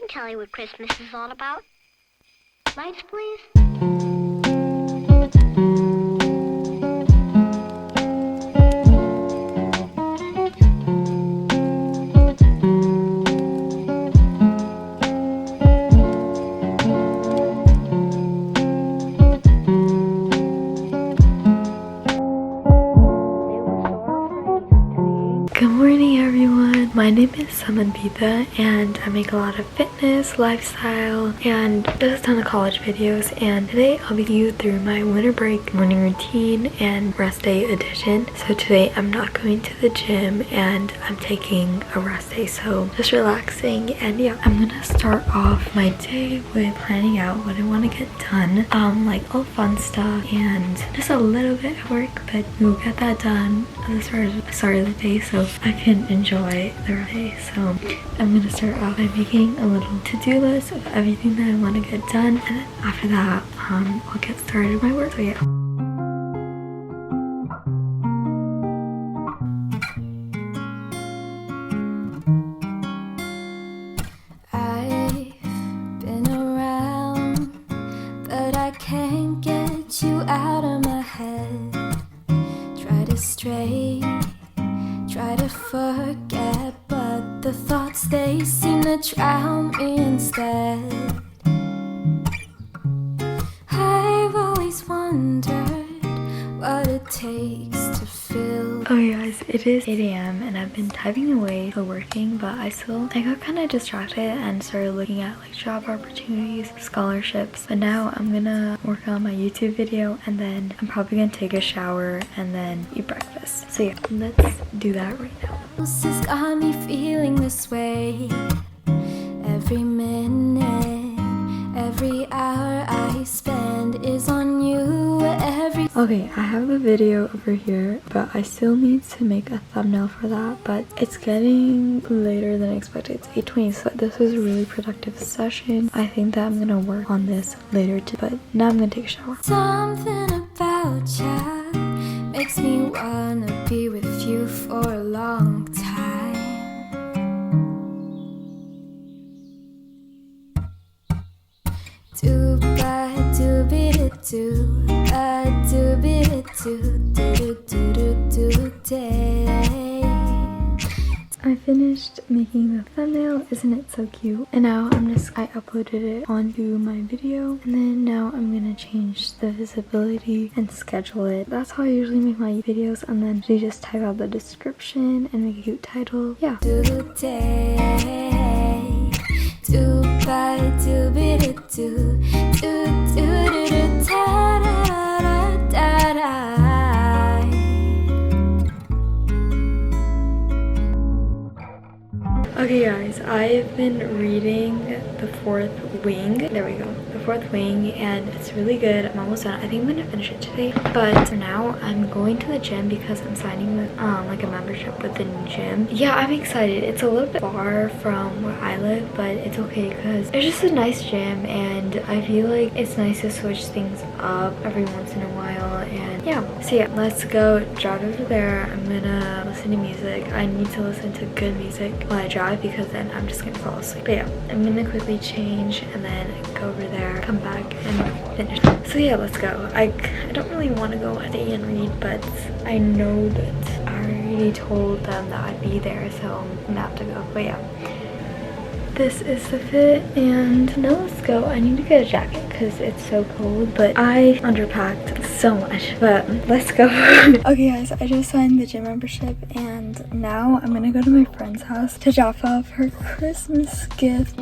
can tell you what Christmas is all about. Lights, please. Good morning everyone, my name is Samanbita and I make a lot of fitness, lifestyle, and just a ton of college videos, and today I'll be taking you through my winter break morning routine and rest day edition. So today I'm not going to the gym and I'm taking a rest day, so just relaxing. And yeah, I'm gonna start off my day with planning out what I want to get done, like all fun stuff and just a little bit of work, but we'll get that done at the start of the day so I can enjoy the day. So I'm gonna start off by making a little to-do list of everything that I want to get done, and then after that I'll get started with my work. So yeah. I've been around, but I can't get you out of my head. Try to stray, try to forget, but the thoughts, they seem to drown me instead. I've always wondered what it takes to feel. Okay guys, it is 8 a.m. and I've been typing away for working, but I got kind of distracted and started looking at like job opportunities, scholarships. But now I'm gonna work on my YouTube video, and then I'm probably gonna take a shower and then eat breakfast. So yeah, let's do that right now. This has got me feeling this way. Every minute, every hour I spend is on you. Okay, I have the video over here, but I still need to make a thumbnail for that, but it's getting later than expected. It's 8:20, so this was a really productive session. I think that I'm gonna work on this later too, but now I'm gonna take a shower. Something about ya makes me wanna be with you for a long time. Do ba do be do do be do day. I finished making the thumbnail. Isn't it so cute? And now I uploaded it onto my video, and then now I'm gonna change the visibility and schedule it. That's how I usually make my videos, and then you just type out the description and make a cute title. Yeah. Do ba do be do do da da da. Okay guys, I've been reading The Fourth Wing. There we go. The Fourth Wing, and it's really good. I'm almost done. I think I'm gonna finish it today. But for now, I'm going to the gym because I'm signing with like a membership with the gym. Yeah, I'm excited. It's a little bit far from where I live, but it's okay because it's just a nice gym, and I feel like it's nice to switch things up every once in a while. And yeah, so yeah, let's go jog over there. I'm gonna listen to music. I need to listen to good music while I drive, because then I'm just gonna fall asleep. But yeah, I'm gonna quickly change and then go over there, come back and finish. So yeah, let's go. I don't really want to go stay and read, but I know that I already told them that I'd be there, so I'm gonna have to go. But yeah, this is the fit, and now let's go. I need to get a jacket because it's so cold, but I underpacked so much, but let's go. Okay guys, I just signed the gym membership, and now I'm gonna go to my friend's house to drop off her Christmas gift.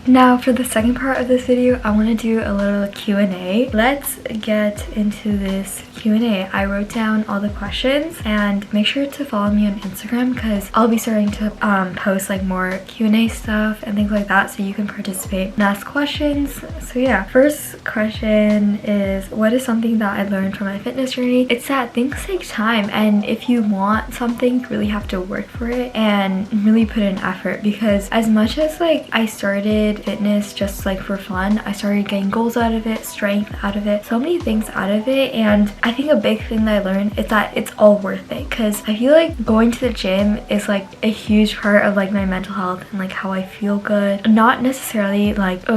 Now for the second part of this video, I want to do a little Q&A. Let's get into this Q&A. I wrote down all the questions, and make sure to follow me on Instagram because I'll be starting to post like more Q&A stuff and things like that, so you can participate and ask questions. So yeah, first question is, what is something that I learned from my fitness journey? It's that things take time, and if you want something, you really have to work for it and really put in effort, because as much as like I started fitness just like for fun. I started getting goals out of it, strength out of it, so many things out of it. And I think a big thing that I learned is that it's all worth it, because I feel like going to the gym is like a huge part of like my mental health and like how I feel good. Not necessarily like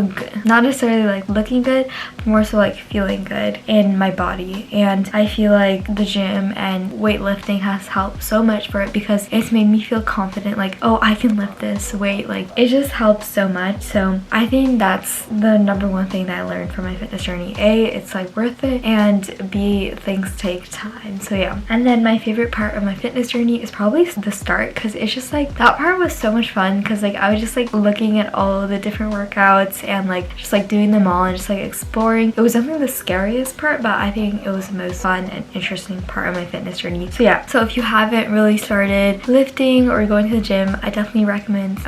looking good, but more so like feeling good in my body. And I feel like the gym and weightlifting has helped so much for it, because it's made me feel confident, like, oh, I can lift this weight. Like, it just helps so much. So I think that's the number one thing that I learned from my fitness journey. A, it's like worth it, and B, things take time. So yeah. And then my favorite part of my fitness journey is probably the start, because it's just like that part was so much fun, because like I was just like looking at all the different workouts and like just like doing them all and just like exploring. It was definitely the scariest part, but I think it was the most fun and interesting part of my fitness journey. So yeah, so if you haven't really started lifting or going to the gym, I definitely recommend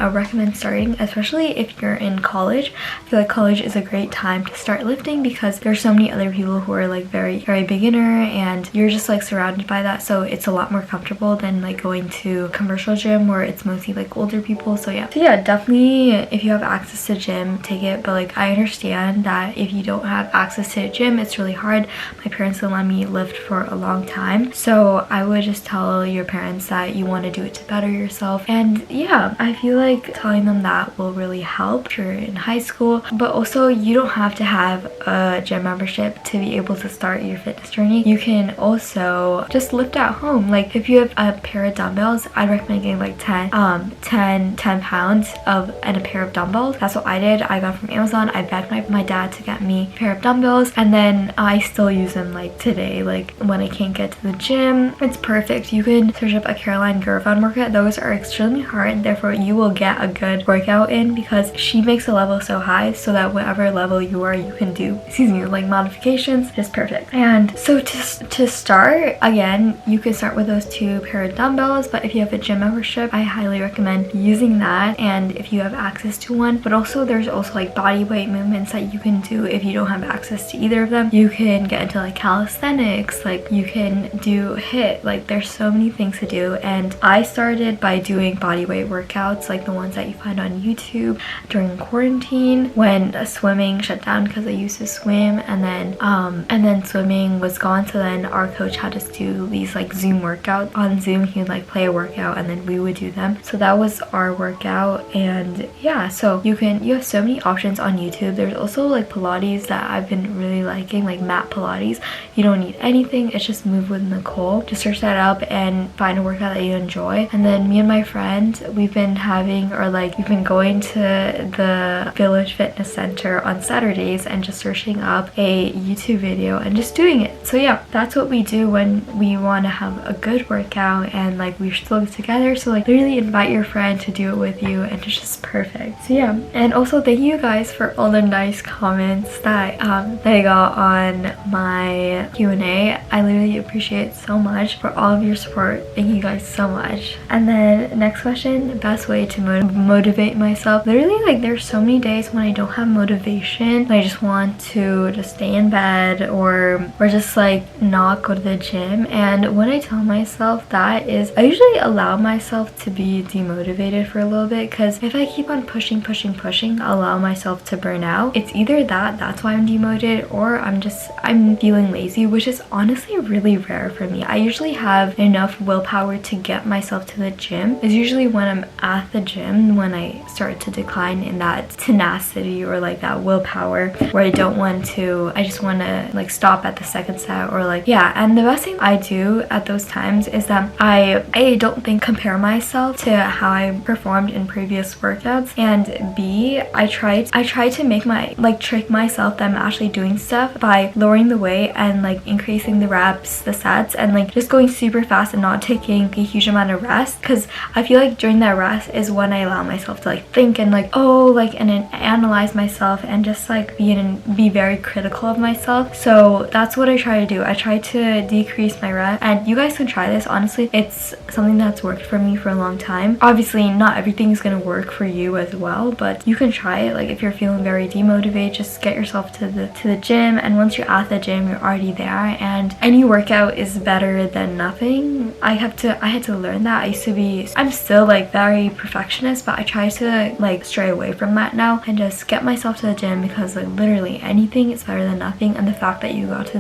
starting, especially if you're in college. I feel like college is a great time to start lifting, because there's so many other people who are like very beginner, and you're just like surrounded by that, so it's a lot more comfortable than like going to a commercial gym where it's mostly like older people. So yeah, definitely if you have access to gym, take it. But like I understand that if you don't have access to a gym, it's really hard. My parents didn't let me lift for a long time, so I would just tell your parents that you want to do it to better yourself. And yeah, I feel like telling them that will really help if you're in high school. But also, you don't have to have a gym membership to be able to start your fitness journey. You can also just lift at home. Like if you have a pair of dumbbells, I'd recommend getting like 10 pounds and a pair of dumbbells. That's what I did. I got from Amazon. I begged my dad to get me a pair of dumbbells, and then I still use them like today. Like when I can't get to the gym, it's perfect. You can search up a Caroline Girvan workout. Those are extremely hard, and therefore you will get a good workout in, because she makes the level so high so that whatever level you are, you can do like modifications. It's perfect. And so to start, again, you can start with those 2 pair of dumbbells, but if you have a gym membership, I highly recommend using that, and if you have access to one. But also there's also like body weight movements that you can do if you don't have access to either of them. You can get into like calisthenics, like you can do HIIT, like there's so many things to do. And I started by doing body weight workouts, like the ones that you find on YouTube during quarantine when swimming shut down, because I used to swim, and then swimming was gone. So then our coach had us do these like Zoom workouts. On Zoom, he would like play a workout and then we would do them. So that was our workout. And yeah, so you have so many options on YouTube. There's also like Pilates that I've been really liking, like mat Pilates. You don't need anything, it's just Move with Nicole. Just search that up and find a workout that you enjoy. And then me and my friend, we've been going to the Village Fitness Center on Saturdays and just searching up a YouTube video and just doing it. So yeah, that's what we do when we want to have a good workout and like we're still together. So like literally invite your friend to do it with you, and it's just perfect. So yeah, and also thank you guys for all the nice comments that I got on my Q&A. I literally appreciate so much for all of your support. Thank you guys so much. And then next question, best way to motivate myself. Literally, like there's so many days when I don't have motivation. I just want to just stay in bed or just like not go to the gym. And when I tell myself that is, I usually allow myself to be demotivated for a little bit, because if I keep on pushing, I'll allow myself to burn out. It's either that's why I'm demotivated, or I'm feeling lazy, which is honestly really rare for me. I usually have enough willpower to get myself to the gym. It's usually when I'm at the gym when I start to decline in that tenacity or like that willpower, where I just want to like stop at the second set, or like, yeah. And the best thing I do at those times is that I don't compare myself to how I performed in previous workouts, and B, I try to make trick myself that I'm actually doing stuff by lowering the weight and like increasing the reps, the sets, and like just going super fast and not taking a huge amount of rest, because I feel like during that rest is when I allow myself to like think and like and then analyze myself and just like be very critical of myself. So that's what I try to do. I try to decrease my rest, and you guys can try this. Honestly, it's something that's worked for me for a long time. Obviously not everything is going to work for you as well, but you can try it. Like if you're feeling very demotivated, just get yourself to the gym, and once you're at the gym, you're already there, and any workout is better than nothing. I had to learn that. I'm still like very perfectionist, but I try to like stray away from from that now and just get myself to the gym, because like literally anything is better than nothing, and the fact that you got to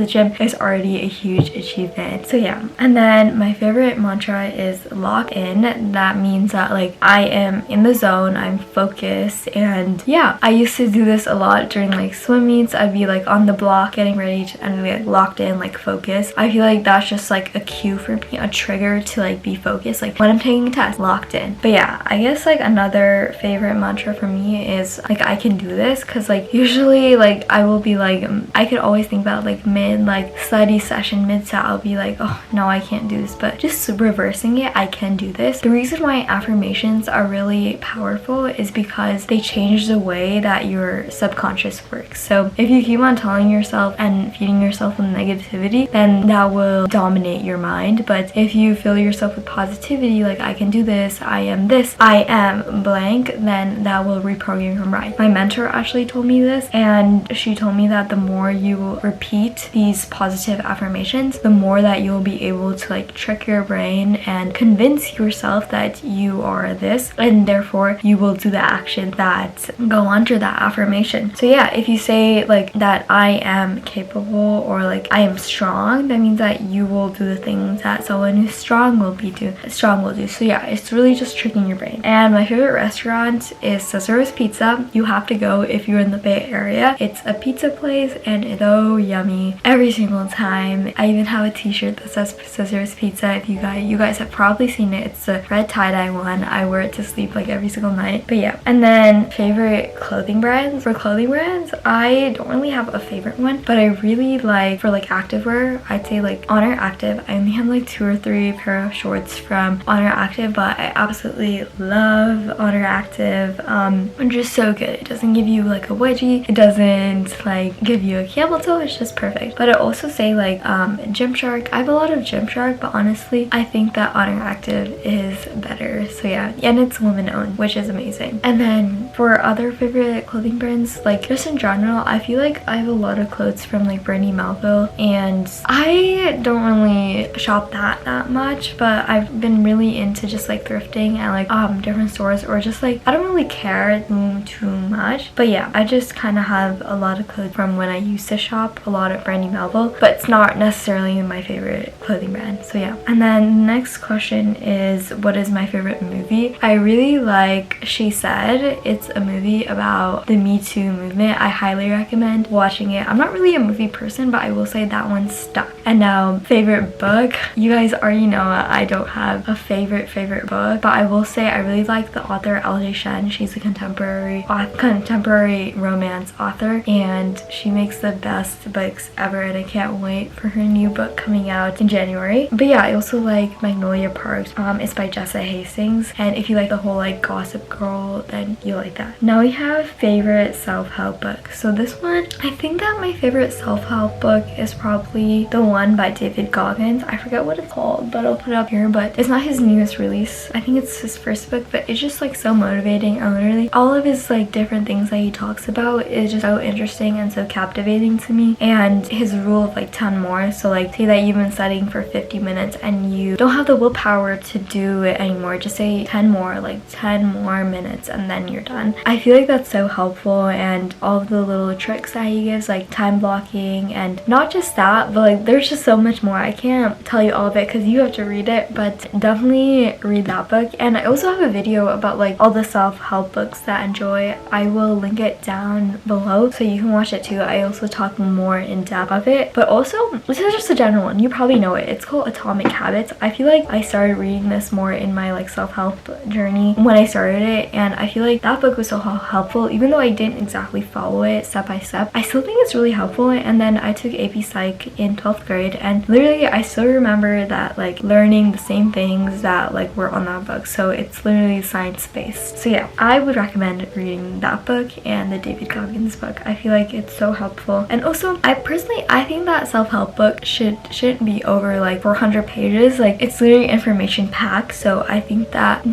the gym is already a huge achievement. So yeah. And then my favorite mantra is lock in. That means that like I am in the zone, I'm focused, and yeah, I used to do this a lot during like swim meets. I'd be like on the block getting ready and be like locked in, like focused. I feel like that's just like a cue for me, a trigger to like be focused, like when I'm taking a test, locked in. But yeah, I guess like another favorite mantra for me is like I can do this, because like usually like I will be like I could always think about like mid like study session, mid set, I'll be like, oh no, I can't do this. But just reversing it, I can do this. The reason why affirmations are really powerful is because they change the way that your subconscious works. So if you keep on telling yourself and feeding yourself with negativity, then that will dominate your mind. But if you fill yourself with positivity, like I can do this, I am blank, then that will reprogram your mind. My mentor actually told me this, and she told me that the more you repeat these positive affirmations, the more that you'll be able to like trick your brain and convince yourself that you are this, and therefore you will do the action that go under that affirmation. So yeah, if you say like that I am capable, or like I am strong, that means that you will do the things that someone who's strong will do. So yeah, it's really just tricking your brain. And my favorite restaurant is Cesaro's Pizza. You have to go if you're in the Bay Area. It's a pizza place and it's so yummy every single time. I even have a t-shirt that says Cesaro's Pizza. If you guys have probably seen it. It's the red tie-dye one. I wear it to sleep like every single night. But yeah. And then favorite clothing brands. For clothing brands, I don't really have a favorite one, but I really like, for like activewear, I'd say like Honor Active. I only have like 2 or 3 pair of shorts from Honor Active, but I absolutely love Honor Active. It's just so good. It doesn't give you like a wedgie, it doesn't like give you a camel toe, it's just perfect. But I also say like Gymshark. I have a lot of Gymshark, but honestly I think that Honor Active is better. So yeah, and it's women owned, which is amazing. And then for other favorite clothing brands, like just in general, I feel like I have a lot of clothes from like Brandy Melville, and I don't really shop that much, but I've been really into just like thrifting at like different stores, or just like I don't really care too much. But yeah, I just kind of have a lot of clothes from when I used to shop a lot at Brandy Melville, but it's not necessarily my favorite clothing brand. So yeah. And then next question is, what is my favorite movie? I really like She Said. It's a movie about the Me Too movement. I highly recommend watching it. I'm not really a movie person, but I will say that one stuck. And now favorite book. You guys already know I don't have a favorite book, but I will say I really like the author L.J. Shen. She's a contemporary romance author, and she makes the best books ever, and I can't wait for her new book coming out in January. But yeah, I also like Magnolia Parks. It's by Jessa Hastings, and if you like the whole like Gossip Girl, then you like that. Now we have favorite self-help book. So this one, I think that my favorite self-help book is probably the one by David Goggins. I forget what it's called, but I'll put it up here. But it's not his newest release. I think it's his first book, but it's just like so motivating, and literally all of his like different things that he talks about is just so interesting and so captivating to me. And his rule of like 10 more. So like say that you've been studying for 50 minutes and you don't have the willpower to do it anymore, just say 10 more, like 10 more minutes, and then you're done. I feel like that's so helpful, and all of the little tricks that he gives, like time blocking, and not just that, but like there's just so much more. I can't tell you all of it because you have to read it, but definitely read that book. And I also have a video about like all the self-help books that I enjoy. I will link it down below so you can watch it too. I also talk more in depth of it, but also this is just a general one. You probably know it. It's called Atomic Habits. I feel like I started reading this more in my like self-help journey when I started it, and I feel like that book was so helpful. Even though I didn't exactly follow it step by step, I still think it's really helpful. And then I took AP Psych in 12th grade, and literally I still remember that like learning the same things that like were on that book. So it's literally science-based. So yeah, I would recommend reading that book and the David Goggins book. I feel like it's so helpful. And also I think that self-help book shouldn't be over like 400 pages. Like it's literally information packed. So I think that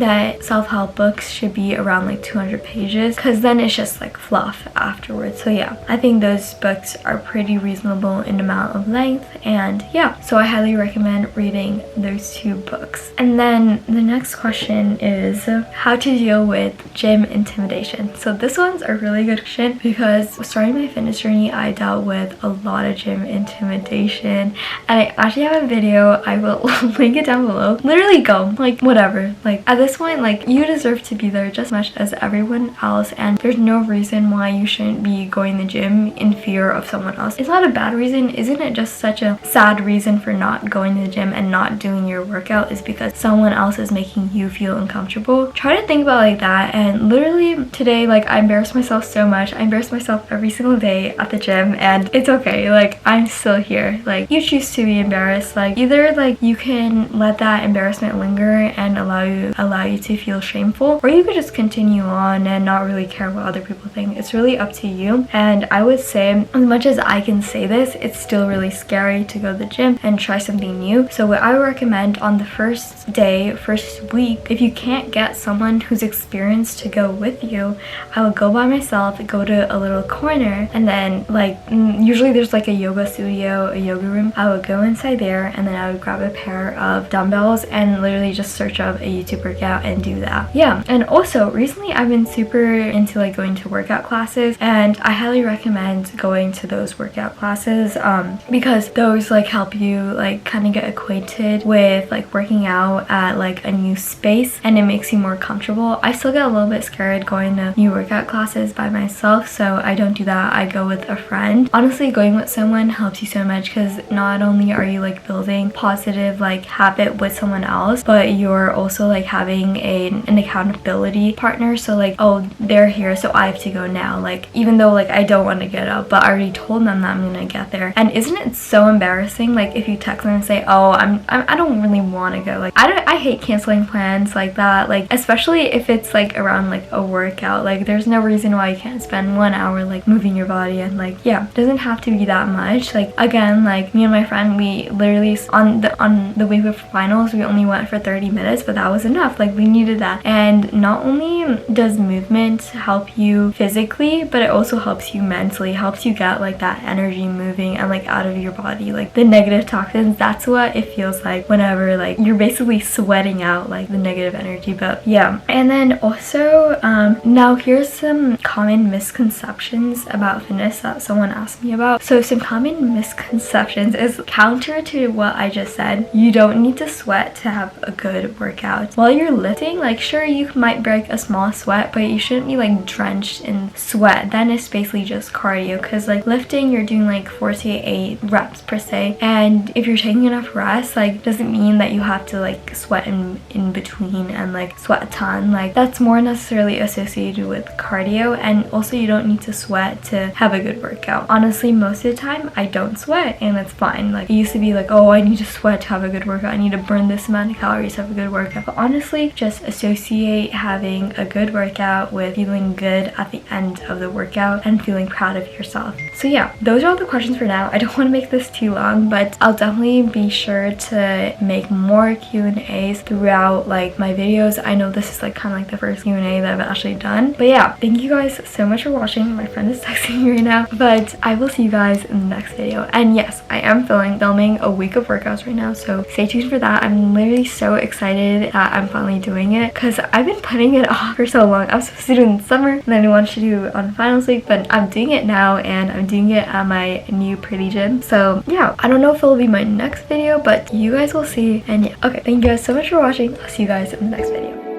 self-help books should be around like 200 100 pages, because then it's just like fluff afterwards. So yeah, I think those books are pretty reasonable in amount of length, and yeah, so I highly recommend reading those 2 books. And then the next question is how to deal with gym intimidation. So this one's a really good question because starting my fitness journey, I dealt with a lot of gym intimidation, and I actually have a video, I will link it down below. Literally go, like whatever, like at this point, like you deserve to be there just as much as everyone else, and there's no reason why you shouldn't be going to the gym in fear of someone else. It's not a bad reason. Isn't it just such a sad reason for not going to the gym and not doing your workout is because someone else is making you feel uncomfortable? Try to think about it like that. And literally today, like I embarrassed myself so much. I embarrass myself every single day at the gym, and it's okay. Like I'm still here. Like you choose to be embarrassed. Like either like you can let that embarrassment linger and allow you to feel shameful, or you could just continue on and not really care what other people think. It's really up to you. And I would say, as much as I can say this, it's still really scary to go to the gym and try something new. So what I would recommend on the first day, first week, if you can't get someone who's experienced to go with you, I would go by myself, go to a little corner, and then like usually there's like a yoga studio, a yoga room. I would go inside there, and then I would grab a pair of dumbbells and literally just search up a YouTube workout and do that. Yeah, and also recently I've been super into like going to workout classes, and I highly recommend going to those workout classes because those like help you like kind of get acquainted with like working out at like a new space, and it makes you more comfortable. I still get a little bit scared going to new workout classes by myself, so I don't do that. I go with a friend. Honestly, going with someone helps you so much because not only are you like building positive like habit with someone else, but you're also like having an accountability partner. So like, oh, they're here, so I have to go now. Like even though like I don't want to get up, but I already told them that I'm gonna get there. And isn't it so embarrassing like if you text them and say, oh, I don't really want to go. Like I hate canceling plans like that, like especially if it's like around like a workout. Like there's no reason why you can't spend 1 hour like moving your body, and like yeah, it doesn't have to be that much. Like again, like me and my friend, we literally on the week of finals, we only went for 30 minutes, but that was enough. Like we needed that. And not only does movement help you physically, but it also helps you mentally, helps you get like that energy moving and like out of your body, like the negative toxins. That's what it feels like whenever like you're basically sweating out like the negative energy. But yeah, and then also now here's some common misconceptions about fitness that someone asked me about. So some common misconceptions is counter to what I just said. You don't need to sweat to have a good workout. While you're lifting, like sure, you might break a small sweat, but you shouldn't be like drenched in sweat. Then it's basically just cardio, because like lifting, you're doing like 48 reps per se, and if you're taking enough rest, like doesn't mean that you have to like sweat in between and like sweat a ton. Like that's more necessarily associated with cardio, and also you don't need to sweat to have a good workout. Honestly, most of the time I don't sweat, and it's fine. Like it used to be like, oh, I need to sweat to have a good workout, I need to burn this amount of calories to have a good workout. But honestly, just associate having a good workout with feeling good at the end of the workout and feeling proud of yourself. So yeah, those are all the questions for now. I don't want to make this too long, but I'll definitely be sure to make more Q&As throughout like my videos. I know this is like kind of like the first Q&A that I've actually done. But yeah, thank you guys so much for watching. My friend is texting me right now, but I will see you guys in the next video. And yes, I am filming a week of workouts right now, so stay tuned for that. I'm literally so excited that I'm finally doing it, because I've been putting it off for so long. I was supposed to do it in the summer, and then I wanted to do it on finals week, but I'm doing it now, and I'm doing it at my new pretty gym. So yeah, I don't know if it'll be my next video, but you guys will see. And yeah, okay, thank you guys so much for watching. I'll see you guys in the next video.